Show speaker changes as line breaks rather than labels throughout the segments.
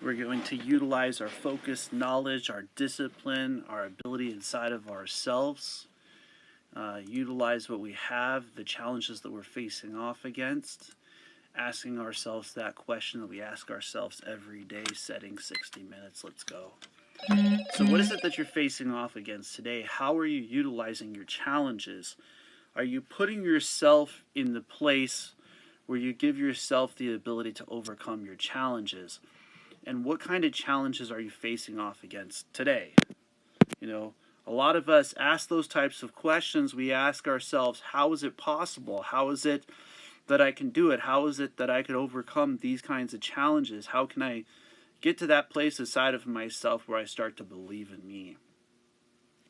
We're going to utilize our focus, knowledge, our discipline, our ability inside of ourselves. Utilize what we have, the challenges that we're facing off against, asking ourselves that question that we ask ourselves every day, setting 60 minutes. Let's go. So, what is it that you're facing off against today? How are you utilizing your challenges? Are you putting yourself in the place where you give yourself the ability to overcome your challenges? And what kind of challenges are you facing off against today? You know, a lot of us ask those types of questions. We ask ourselves, how is it possible? How is it that I can do it? How is it that I could overcome these kinds of challenges? How can I get to that place inside of myself where I start to believe in me?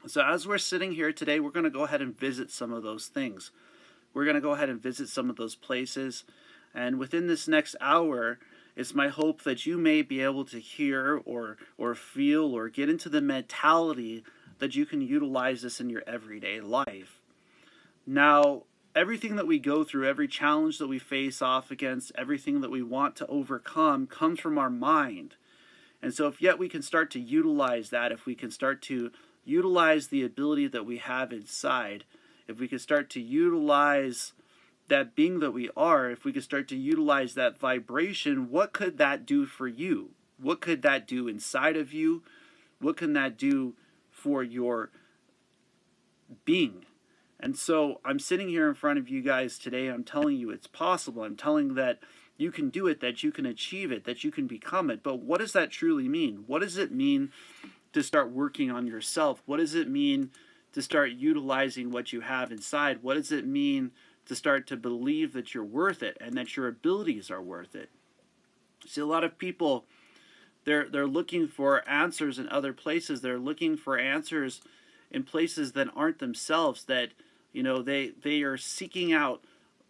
So as we're sitting here today, we're going to go ahead and visit some of those things. We're going to go ahead and visit some of those places. And within this next hour, it's my hope that you may be able to hear or feel or get into the mentality that you can utilize this in your everyday life. Now, everything that we go through, every challenge that we face off against, everything that we want to overcome comes from our mind. And so if yet we can start to utilize that, if we can start to utilize the ability that we have inside, if we can start to utilize that being that we are, if we could start to utilize that vibration, what could that do for you? What could that do inside of you? What can that do for your being? And so I'm sitting here in front of you guys today. I'm telling you it's possible. I'm telling that you can do it, that you can achieve it, that you can become it. But what does that truly mean? What does it mean to start working on yourself? What does it mean to start utilizing what you have inside? What does it mean to start to believe that you're worth it and that your abilities are worth it? See, a lot of people, they're looking for answers in other places. They're looking for answers in places that aren't themselves, that, you know, they are seeking out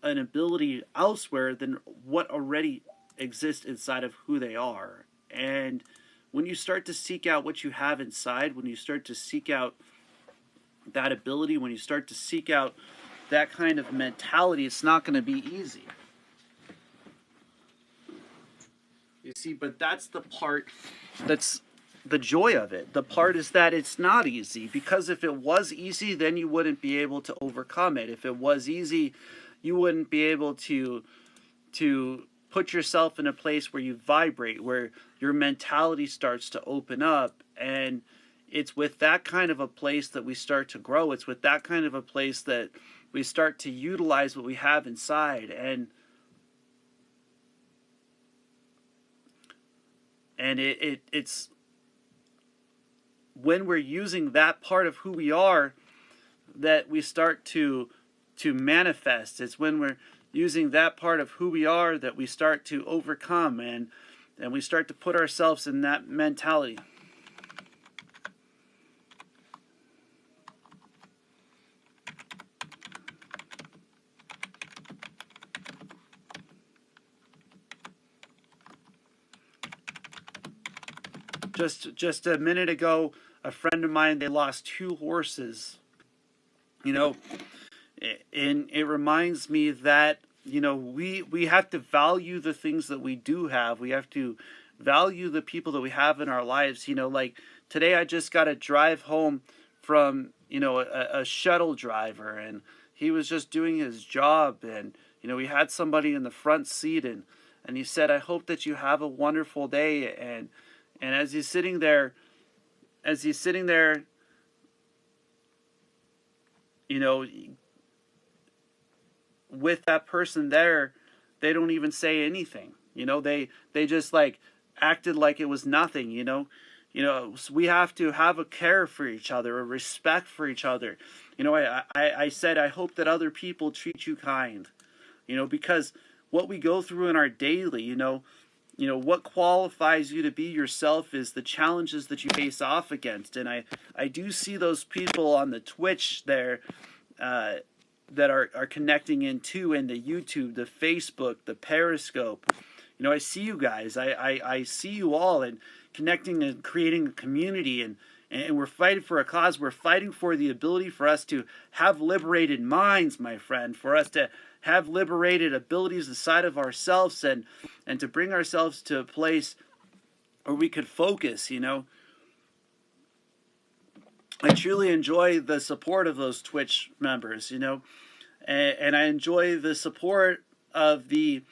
an ability elsewhere than what already exists inside of who they are. And when you start to seek out what you have inside, when you start to seek out that ability, when you start to seek out that kind of mentality, it's not going to be easy. You see, but that's the part that's the joy of it. The part is that it's not easy, because if it was easy, then you wouldn't be able to overcome it. If it was easy, you wouldn't be able to put yourself in a place where you vibrate, where your mentality starts to open up. And it's with that kind of a place that we start to grow. It's with that kind of a place that we start to utilize what we have inside. And it's when we're using that part of who we are that we start to manifest. It's when we're using that part of who we are that we start to overcome, and we start to put ourselves in that mentality. Just a minute ago, a friend of mine, they lost 2 horses. You know, and it reminds me that, you know, we have to value the things that we do have. We have to value the people that we have in our lives. You know, like today I just got to drive home from, you know, a shuttle driver, and he was just doing his job, and, you know, we had somebody in the front seat, and he said, I hope that you have a wonderful day. And as he's sitting there, you know, with that person there, they don't even say anything. You know, they just like acted like it was nothing. You know, so we have to have a care for each other, a respect for each other. You know, I said, I hope that other people treat you kind. You know, because what we go through in our daily, you know, what qualifies you to be yourself is the challenges that you face off against. And I do see those people on the Twitch there that are connecting in too, and the YouTube, the Facebook, the Periscope. You know, I see you guys. I see you all, and connecting and creating a community, and we're fighting for a cause. We're fighting for the ability for us to have liberated minds, my friend, for us to have liberated abilities inside of ourselves, and to bring ourselves to a place or we could focus, you know. I truly enjoy the support of those Twitch members, you know, and I enjoy the support of the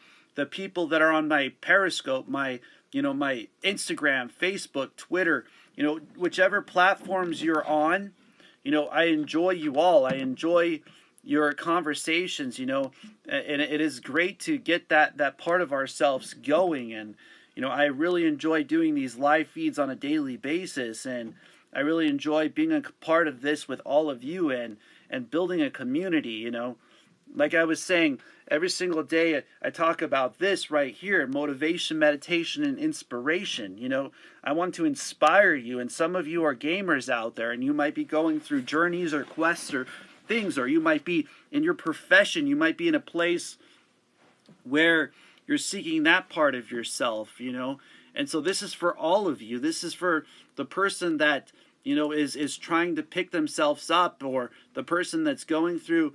people that are on my Periscope, my, you know, my Instagram, Facebook, Twitter, you know, whichever platforms you're on, you know, I enjoy you all. I enjoy your conversations, you know, and it is great to get that part of ourselves going. And you know, I really enjoy doing these live feeds on a daily basis, and I really enjoy being a part of this with all of you, and building a community, you know. Like I was saying, every single day I talk about this right here: motivation, meditation, and inspiration. You know, I want to inspire you, and some of you are gamers out there, and you might be going through journeys or quests or things, or you might be in your profession, you might be in a place where you're seeking that part of yourself, you know. And so this is for all of you. This is for the person that, you know, is trying to pick themselves up, or the person that's going through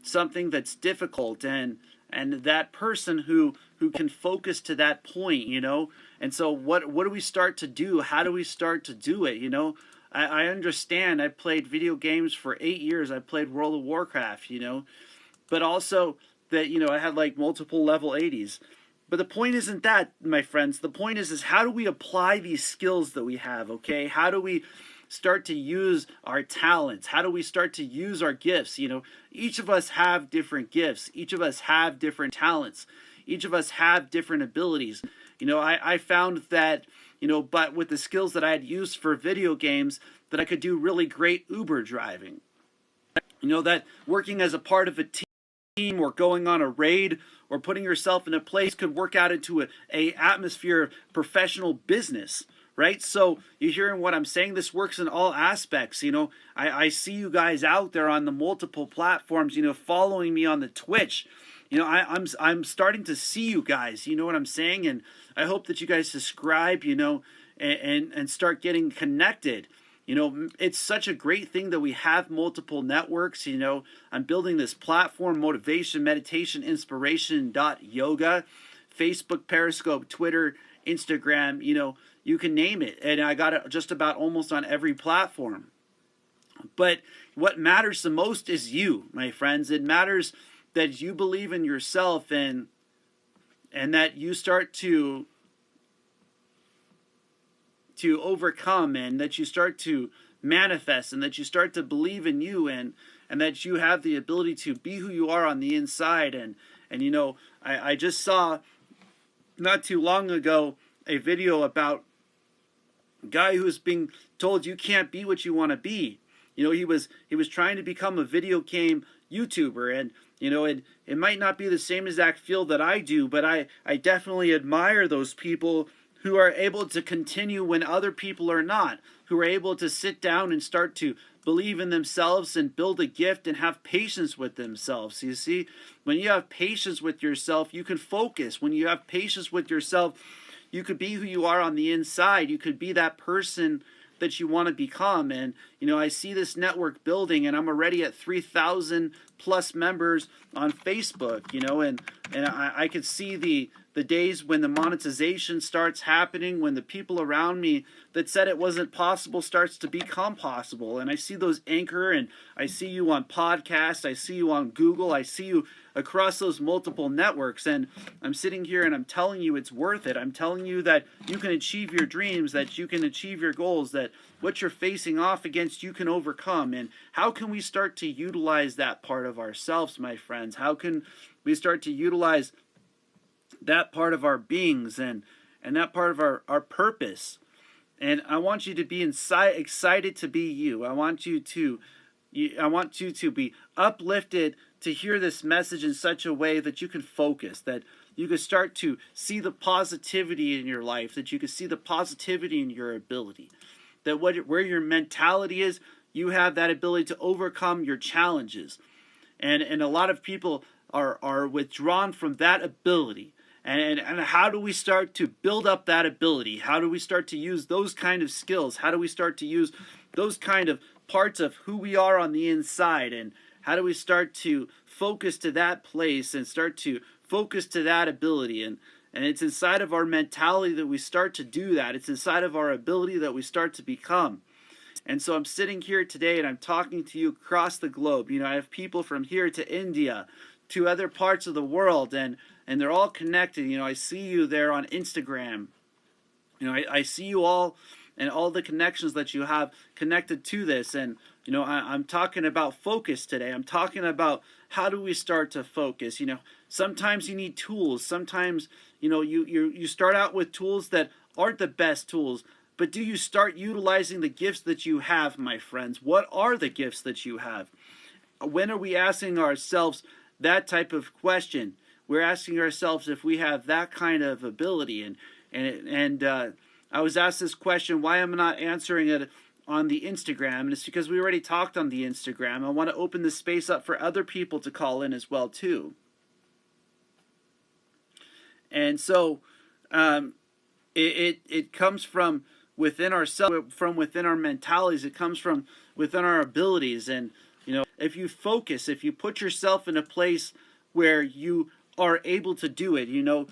something that's difficult, and that person who can focus to that point, you know. And so what do we start to do? How do we start to do it, you know? I understand. I played video games for 8 years. I played World of Warcraft, you know, but also that, you know, I had like multiple level 80s. But the point isn't that, my friends. The point is how do we apply these skills that we have, okay? How do we start to use our talents? How do we start to use our gifts? You know, each of us have different gifts. Each of us have different talents. Each of us have different abilities. You know, I found that, you know, but with the skills that I had used for video games, that I could do really great Uber driving. You know, that working as a part of a team, or going on a raid, or putting yourself in a place could work out into a atmosphere of professional business, right? So you're hearing what I'm saying. This works in all aspects. You know, I see you guys out there on the multiple platforms, you know, following me on the Twitch. You know, I'm starting to see you guys, you know what I'm saying? And I hope that you guys subscribe, you know, and start getting connected. You know, it's such a great thing that we have multiple networks. You know, I'm building this platform: motivation, meditation, inspiration .yoga, Facebook, Periscope, Twitter, Instagram, you know, you can name it. And I got it just about almost on every platform. But what matters the most is you, my friends. It matters that you believe in yourself, and that you start to overcome, and that you start to manifest, and that you start to believe in you, and that you have the ability to be who you are on the inside. And you know, I just saw not too long ago a video about a guy who was being told you can't be what you want to be. You know, he was trying to become a video game YouTuber, and you know, it might not be the same exact field that I do, but I definitely admire those people who are able to continue when other people are not, who are able to sit down and start to believe in themselves and build a gift and have patience with themselves. You see, when you have patience with yourself, you can focus. When you have patience with yourself, you could be who you are on the inside. You could be that person that you want to become. And you know, I see this network building, and I'm already at 3,000 plus members on Facebook, you know, and I could see the days when the monetization starts happening, when the people around me that said it wasn't possible starts to become possible. And I see those Anchor, and I see you on podcasts, I see you on Google, I see you across those multiple networks, and I'm sitting here and I'm telling you it's worth it. I'm telling you that you can achieve your dreams, that you can achieve your goals, that what you're facing off against you can overcome. And how can we start to utilize that part of ourselves, my friends? How can we start to utilize that part of our beings, and that part of our purpose? And I want you to be excited to be you. I want you to be uplifted to hear this message in such a way that you can focus, that you can start to see the positivity in your life, that you can see the positivity in your ability, that where your mentality is, you have that ability to overcome your challenges. And a lot of people are withdrawn from that ability. And how do we start to build up that ability? How do we start to use those kind of skills? How do we start to use those kind of parts of who we are on the inside? And how do we start to focus to that place and start to focus to that ability? And And it's inside of our mentality that we start to do that. It's inside of our ability that we start to become. And so I'm sitting here today and I'm talking to you across the globe. You know, I have people from here to India, to other parts of the world, and they're all connected. You know, I see you there on Instagram. You know, I see you all and all the connections that you have connected to this. And, you know, I'm talking about focus today. I'm talking about how do we start to focus. You know, sometimes you need tools. Sometimes, you know, you start out with tools that aren't the best tools. But do you start utilizing the gifts that you have, my friends? What are the gifts that you have? When are we asking ourselves that type of question? We're asking ourselves if we have that kind of ability. And I was asked this question, why am I not answering it on the Instagram? And it's because we already talked on the Instagram. I want to open the space up for other people to call in as well too. And so it comes from within ourselves, from within our mentalities. It comes from within our abilities. And, you know, if you focus, if you put yourself in a place where you are able to do it, you know,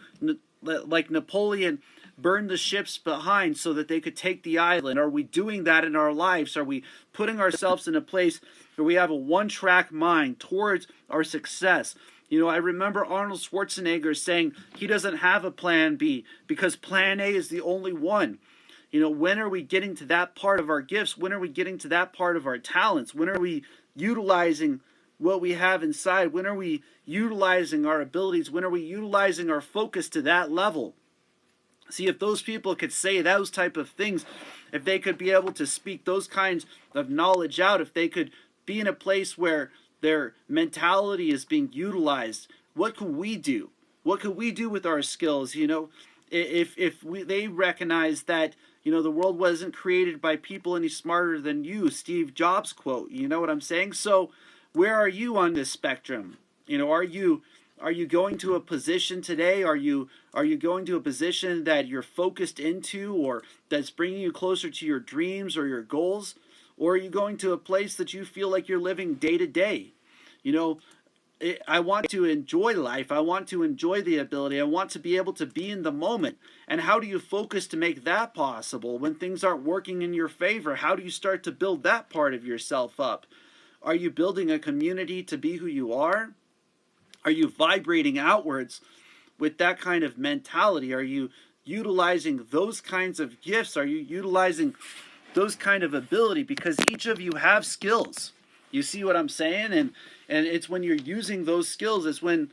like Napoleon burned the ships behind so that they could take the island. Are we doing that in our lives? Are we putting ourselves in a place where we have a one-track mind towards our success? You know, I remember Arnold Schwarzenegger saying he doesn't have a plan B because plan A is the only one. You know, when are we getting to that part of our gifts? When are we getting to that part of our talents? When are we utilizing what we have inside? When are we utilizing our abilities? When are we utilizing our focus to that level? See, if those people could say those type of things, if they could be able to speak those kinds of knowledge out, if they could be in a place where their mentality is being utilized, what could we do? What could we do with our skills? You know, if they recognize that, you know, the world wasn't created by people any smarter than you, Steve Jobs quote, you know what I'm saying? So where are you on this spectrum? You know, are you going to a position today? Are you going to a position that you're focused into, or that's bringing you closer to your dreams or your goals? Or are you going to a place that you feel like you're living day to day? You know, I want to enjoy life. I want to enjoy the ability. I want to be able to be in the moment. And how do you focus to make that possible when things aren't working in your favor? How do you start to build that part of yourself up? Are you building a community to be who you are? Are you vibrating outwards with that kind of mentality? Are you utilizing those kinds of gifts? Are you utilizing those kind of ability? Because each of you have skills. You see what I'm saying? And it's when you're using those skills, it's when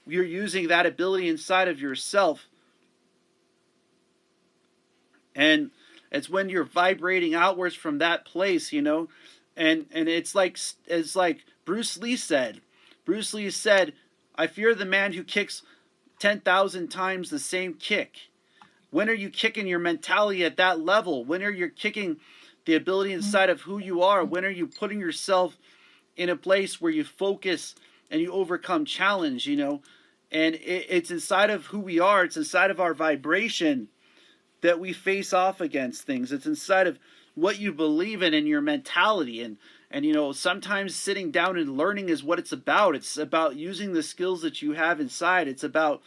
you're using that ability inside of yourself. And it's when you're vibrating outwards from that place, you know. And it's like Bruce Lee said. Bruce Lee said, I fear the man who kicks 10,000 times the same kick. When are you kicking your mentality at that level? When are you kicking the ability inside of who you are? When are you putting yourself in a place where you focus and you overcome challenge, you know? And it's inside of who we are. It's inside of our vibration that we face off against things. It's inside of what you believe in and your mentality. And you know, sometimes sitting down and learning is what it's about. It's about using the skills that you have inside. It's about